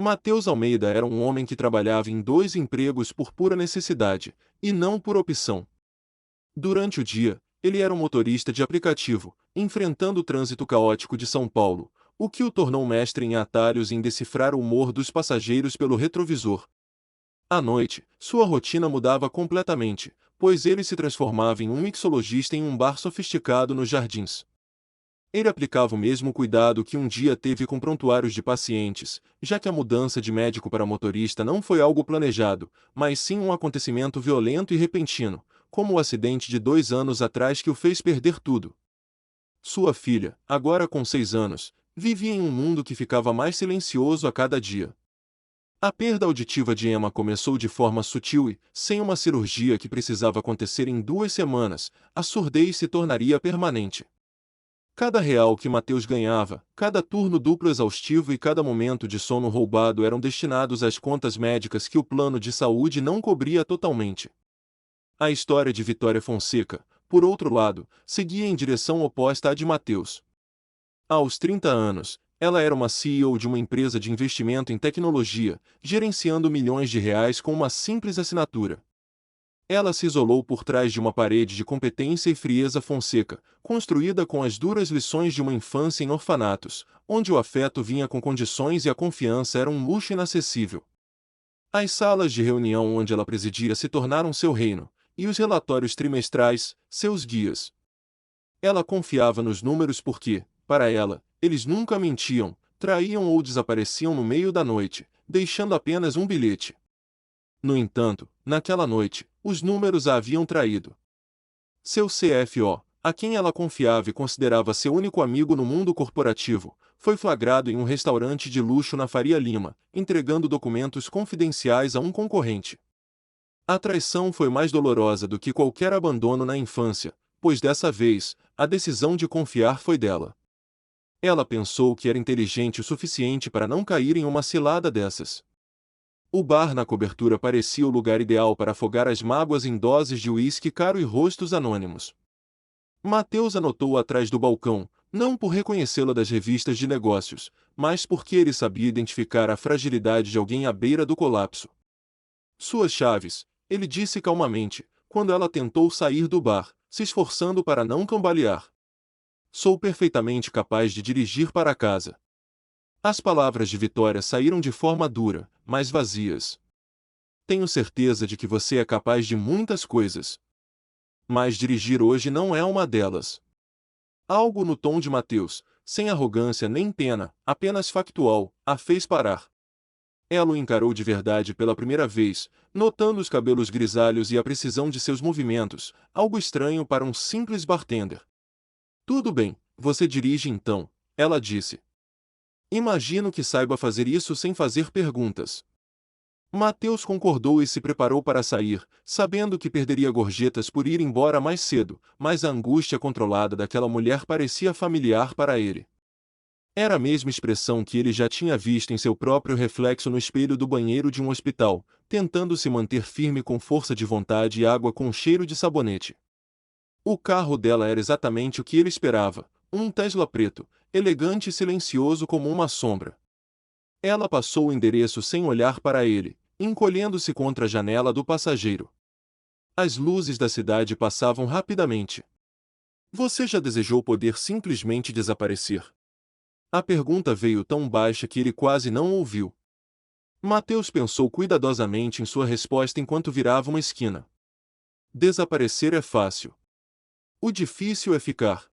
Mateus Almeida era um homem que trabalhava em dois empregos por pura necessidade, e não por opção. Durante o dia, ele era um motorista de aplicativo, enfrentando o trânsito caótico de São Paulo, o que o tornou mestre em atalhos e em decifrar o humor dos passageiros pelo retrovisor. À noite, sua rotina mudava completamente, pois ele se transformava em um mixologista em um bar sofisticado nos Jardins. Ele aplicava o mesmo cuidado que um dia teve com prontuários de pacientes, já que a mudança de médico para motorista não foi algo planejado, mas sim um acontecimento violento e repentino, como o acidente de 2 anos atrás que o fez perder tudo. Sua filha, agora com 6 anos, vivia em um mundo que ficava mais silencioso a cada dia. A perda auditiva de Emma começou de forma sutil e, sem uma cirurgia que precisava acontecer em 2 semanas, a surdez se tornaria permanente. Cada real que Mateus ganhava, cada turno duplo exaustivo e cada momento de sono roubado eram destinados às contas médicas que o plano de saúde não cobria totalmente. A história de Vitória Fonseca, por outro lado, seguia em direção oposta à de Mateus. Aos 30 anos, ela era uma CEO de uma empresa de investimento em tecnologia, gerenciando milhões de reais com uma simples assinatura. Ela se isolou por trás de uma parede de competência e frieza Fonseca, construída com as duras lições de uma infância em orfanatos, onde o afeto vinha com condições e a confiança era um luxo inacessível. As salas de reunião onde ela presidia se tornaram seu reino, e os relatórios trimestrais, seus guias. Ela confiava nos números porque, para ela, eles nunca mentiam, traíam ou desapareciam no meio da noite, deixando apenas um bilhete. No entanto, naquela noite, os números a haviam traído. Seu CFO, a quem ela confiava e considerava seu único amigo no mundo corporativo, foi flagrado em um restaurante de luxo na Faria Lima, entregando documentos confidenciais a um concorrente. A traição foi mais dolorosa do que qualquer abandono na infância, pois dessa vez, a decisão de confiar foi dela. Ela pensou que era inteligente o suficiente para não cair em uma cilada dessas. O bar na cobertura parecia o lugar ideal para afogar as mágoas em doses de uísque caro e rostos anônimos. Mateus anotou atrás do balcão, não por reconhecê-la das revistas de negócios, mas porque ele sabia identificar a fragilidade de alguém à beira do colapso. Suas chaves, ele disse calmamente, quando ela tentou sair do bar, se esforçando para não cambalear. Sou perfeitamente capaz de dirigir para casa. As palavras de Vitória saíram de forma dura, mas vazias. Tenho certeza de que você é capaz de muitas coisas. Mas dirigir hoje não é uma delas. Algo no tom de Mateus, sem arrogância nem pena, apenas factual, a fez parar. Ela o encarou de verdade pela primeira vez, notando os cabelos grisalhos e a precisão de seus movimentos, algo estranho para um simples bartender. Tudo bem, você dirige então, ela disse. Imagino que saiba fazer isso sem fazer perguntas. Mateus concordou e se preparou para sair, sabendo que perderia gorjetas por ir embora mais cedo, mas a angústia controlada daquela mulher parecia familiar para ele. Era a mesma expressão que ele já tinha visto em seu próprio reflexo no espelho do banheiro de um hospital, tentando se manter firme com força de vontade e água com cheiro de sabonete. O carro dela era exatamente o que ele esperava, um Tesla preto, elegante e silencioso como uma sombra. Ela passou o endereço sem olhar para ele, encolhendo-se contra a janela do passageiro. As luzes da cidade passavam rapidamente. Você já desejou poder simplesmente desaparecer? A pergunta veio tão baixa que ele quase não ouviu. Mateus pensou cuidadosamente em sua resposta enquanto virava uma esquina. Desaparecer é fácil. O difícil é ficar.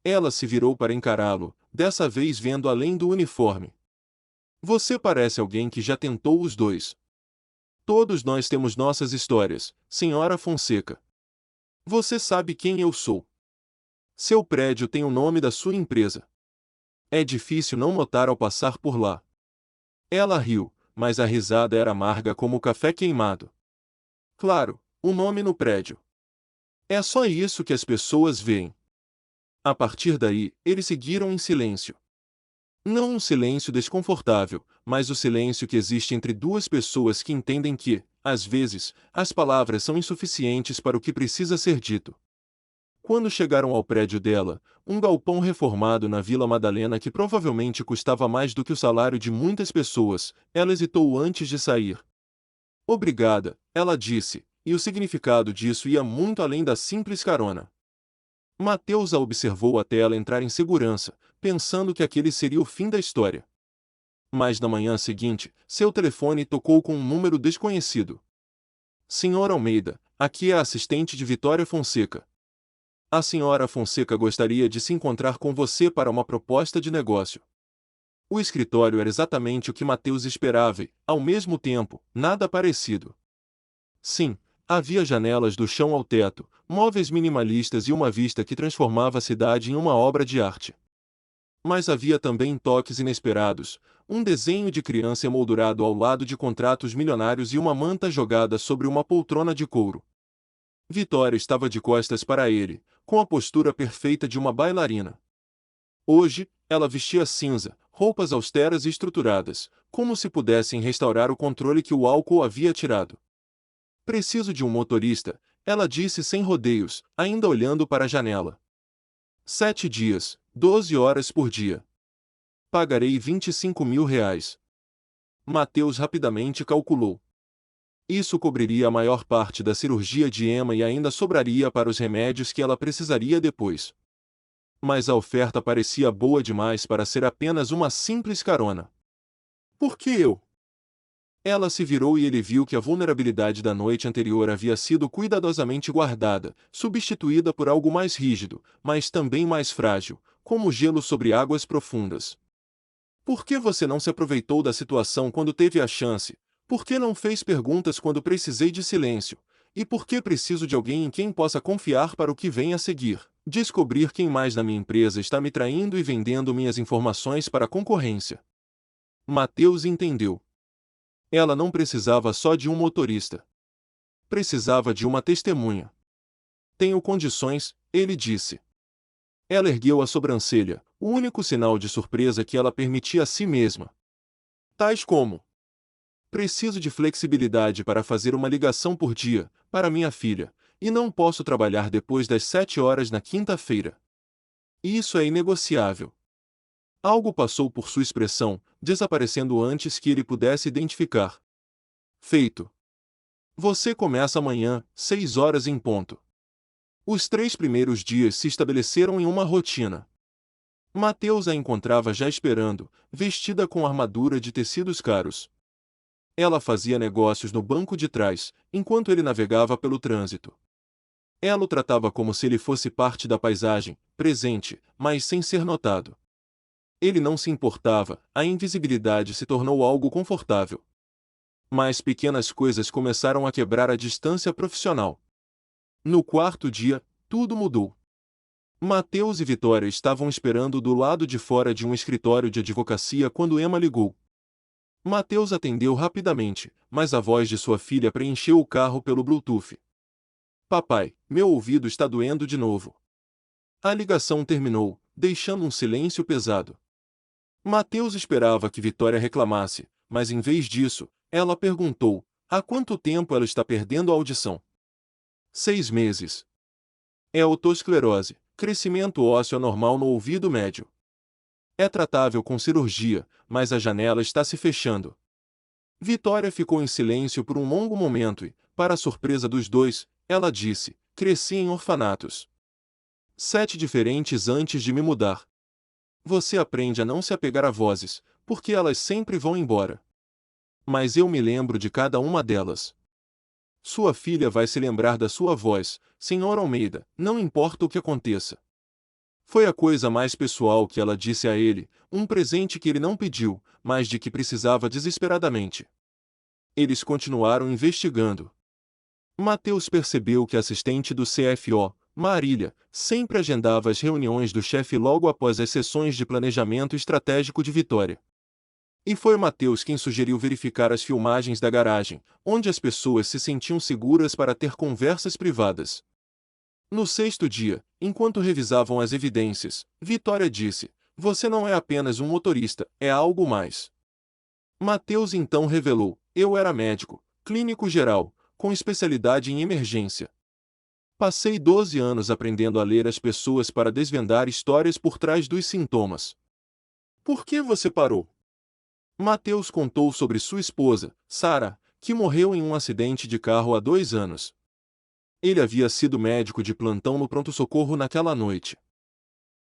Ela se virou para encará-lo, dessa vez vendo além do uniforme. Você parece alguém que já tentou os dois. Todos nós temos nossas histórias, Senhora Fonseca. Você sabe quem eu sou. Seu prédio tem o nome da sua empresa. É difícil não notar ao passar por lá. Ela riu, mas a risada era amarga como o café queimado. Claro, o nome no prédio. É só isso que as pessoas veem. A partir daí, eles seguiram em silêncio. Não um silêncio desconfortável, mas o silêncio que existe entre duas pessoas que entendem que, às vezes, as palavras são insuficientes para o que precisa ser dito. Quando chegaram ao prédio dela, um galpão reformado na Vila Madalena que provavelmente custava mais do que o salário de muitas pessoas, ela hesitou antes de sair. Obrigada, ela disse, e o significado disso ia muito além da simples carona. Mateus a observou até ela entrar em segurança, pensando que aquele seria o fim da história. Mas na manhã seguinte, seu telefone tocou com um número desconhecido. Senhor Almeida, aqui é a assistente de Vitória Fonseca. A senhora Fonseca gostaria de se encontrar com você para uma proposta de negócio. O escritório era exatamente o que Mateus esperava e, ao mesmo tempo, nada parecido. Sim, havia janelas do chão ao teto, móveis minimalistas e uma vista que transformava a cidade em uma obra de arte. Mas havia também toques inesperados, um desenho de criança emoldurado ao lado de contratos milionários e uma manta jogada sobre uma poltrona de couro. Vitória estava de costas para ele, com a postura perfeita de uma bailarina. Hoje, ela vestia cinza, roupas austeras e estruturadas, como se pudessem restaurar o controle que o álcool havia tirado. Preciso de um motorista, ela disse sem rodeios, ainda olhando para a janela. 7 dias, 12 horas por dia. Pagarei R$ 25.000. Mateus rapidamente calculou. Isso cobriria a maior parte da cirurgia de Emma e ainda sobraria para os remédios que ela precisaria depois. Mas a oferta parecia boa demais para ser apenas uma simples carona. Por que eu? Ela se virou e ele viu que a vulnerabilidade da noite anterior havia sido cuidadosamente guardada, substituída por algo mais rígido, mas também mais frágil, como gelo sobre águas profundas. Por que você não se aproveitou da situação quando teve a chance? Por que não fez perguntas quando precisei de silêncio? E por que preciso de alguém em quem possa confiar para o que vem a seguir? Descobrir quem mais na minha empresa está me traindo e vendendo minhas informações para a concorrência. Mateus entendeu. Ela não precisava só de um motorista. Precisava de uma testemunha. Tenho condições, ele disse. Ela ergueu a sobrancelha, o único sinal de surpresa que ela permitia a si mesma. Tais como: preciso de flexibilidade para fazer uma ligação por dia, para minha filha, e não posso trabalhar depois das 7 horas na quinta-feira. Isso é inegociável. Algo passou por sua expressão, desaparecendo antes que ele pudesse identificar. Feito. Você começa amanhã, 6 horas em ponto. Os 3 primeiros dias se estabeleceram em uma rotina. Mateus a encontrava já esperando, vestida com armadura de tecidos caros. Ela fazia negócios no banco de trás, enquanto ele navegava pelo trânsito. Ela o tratava como se ele fosse parte da paisagem, presente, mas sem ser notado. Ele não se importava, a invisibilidade se tornou algo confortável. Mas pequenas coisas começaram a quebrar a distância profissional. No 4º dia, tudo mudou. Mateus e Vitória estavam esperando do lado de fora de um escritório de advocacia quando Emma ligou. Mateus atendeu rapidamente, mas a voz de sua filha preencheu o carro pelo Bluetooth. Papai, meu ouvido está doendo de novo. A ligação terminou, deixando um silêncio pesado. Mateus esperava que Vitória reclamasse, mas em vez disso, ela perguntou: há quanto tempo ela está perdendo a audição? 6 meses. É otosclerose, crescimento ósseo anormal no ouvido médio. É tratável com cirurgia, mas a janela está se fechando. Vitória ficou em silêncio por um longo momento e, para a surpresa dos dois, ela disse: cresci em orfanatos. 7 diferentes antes de me mudar. Você aprende a não se apegar a vozes, porque elas sempre vão embora. Mas eu me lembro de cada uma delas. Sua filha vai se lembrar da sua voz, Senhor Almeida, não importa o que aconteça. Foi a coisa mais pessoal que ela disse a ele, um presente que ele não pediu, mas de que precisava desesperadamente. Eles continuaram investigando. Mateus percebeu que a assistente do CFO, Marília, sempre agendava as reuniões do chefe logo após as sessões de planejamento estratégico de Vitória. E foi Mateus quem sugeriu verificar as filmagens da garagem, onde as pessoas se sentiam seguras para ter conversas privadas. No 6º dia, enquanto revisavam as evidências, Vitória disse: você não é apenas um motorista, é algo mais. Mateus então revelou: eu era médico, clínico geral, com especialidade em emergência. Passei 12 anos aprendendo a ler as pessoas para desvendar histórias por trás dos sintomas. Por que você parou? Mateus contou sobre sua esposa, Sarah, que morreu em um acidente de carro há 2 anos. Ele havia sido médico de plantão no pronto-socorro naquela noite.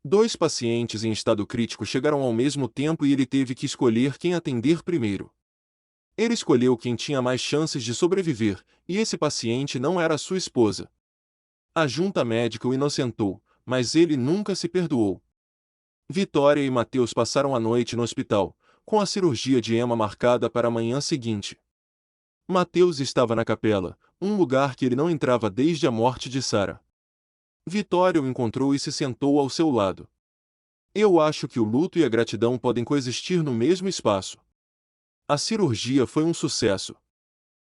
2 pacientes em estado crítico chegaram ao mesmo tempo e ele teve que escolher quem atender primeiro. Ele escolheu quem tinha mais chances de sobreviver, e esse paciente não era sua esposa. A junta médica o inocentou, mas ele nunca se perdoou. Vitória e Mateus passaram a noite no hospital, com a cirurgia de Emma marcada para a manhã seguinte. Mateus estava na capela, um lugar que ele não entrava desde a morte de Sarah. Vitória o encontrou e se sentou ao seu lado. Eu acho que o luto e a gratidão podem coexistir no mesmo espaço. A cirurgia foi um sucesso.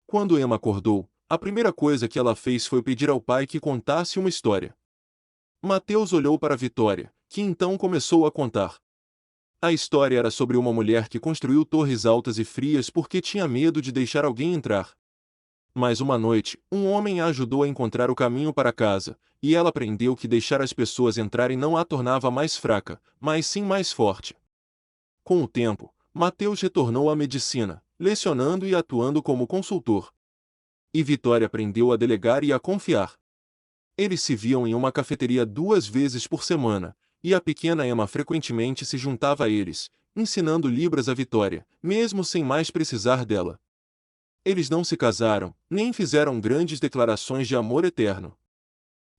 Quando Emma acordou, a primeira coisa que ela fez foi pedir ao pai que contasse uma história. Mateus olhou para Vitória, que então começou a contar. A história era sobre uma mulher que construiu torres altas e frias porque tinha medo de deixar alguém entrar. Mas uma noite, um homem a ajudou a encontrar o caminho para casa, e ela aprendeu que deixar as pessoas entrarem não a tornava mais fraca, mas sim mais forte. Com o tempo, Mateus retornou à medicina, lecionando e atuando como consultor. E Vitória aprendeu a delegar e a confiar. Eles se viam em uma cafeteria 2 vezes por semana, e a pequena Emma frequentemente se juntava a eles, ensinando libras a Vitória, mesmo sem mais precisar dela. Eles não se casaram, nem fizeram grandes declarações de amor eterno.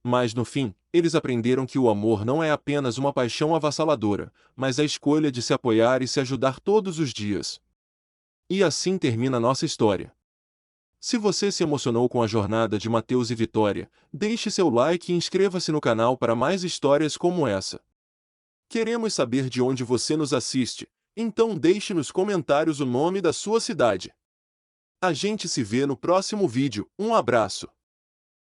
Mas no fim, eles aprenderam que o amor não é apenas uma paixão avassaladora, mas a escolha de se apoiar e se ajudar todos os dias. E assim termina nossa história. Se você se emocionou com a jornada de Mateus e Vitória, deixe seu like e inscreva-se no canal para mais histórias como essa. Queremos saber de onde você nos assiste, então deixe nos comentários o nome da sua cidade. A gente se vê no próximo vídeo, um abraço.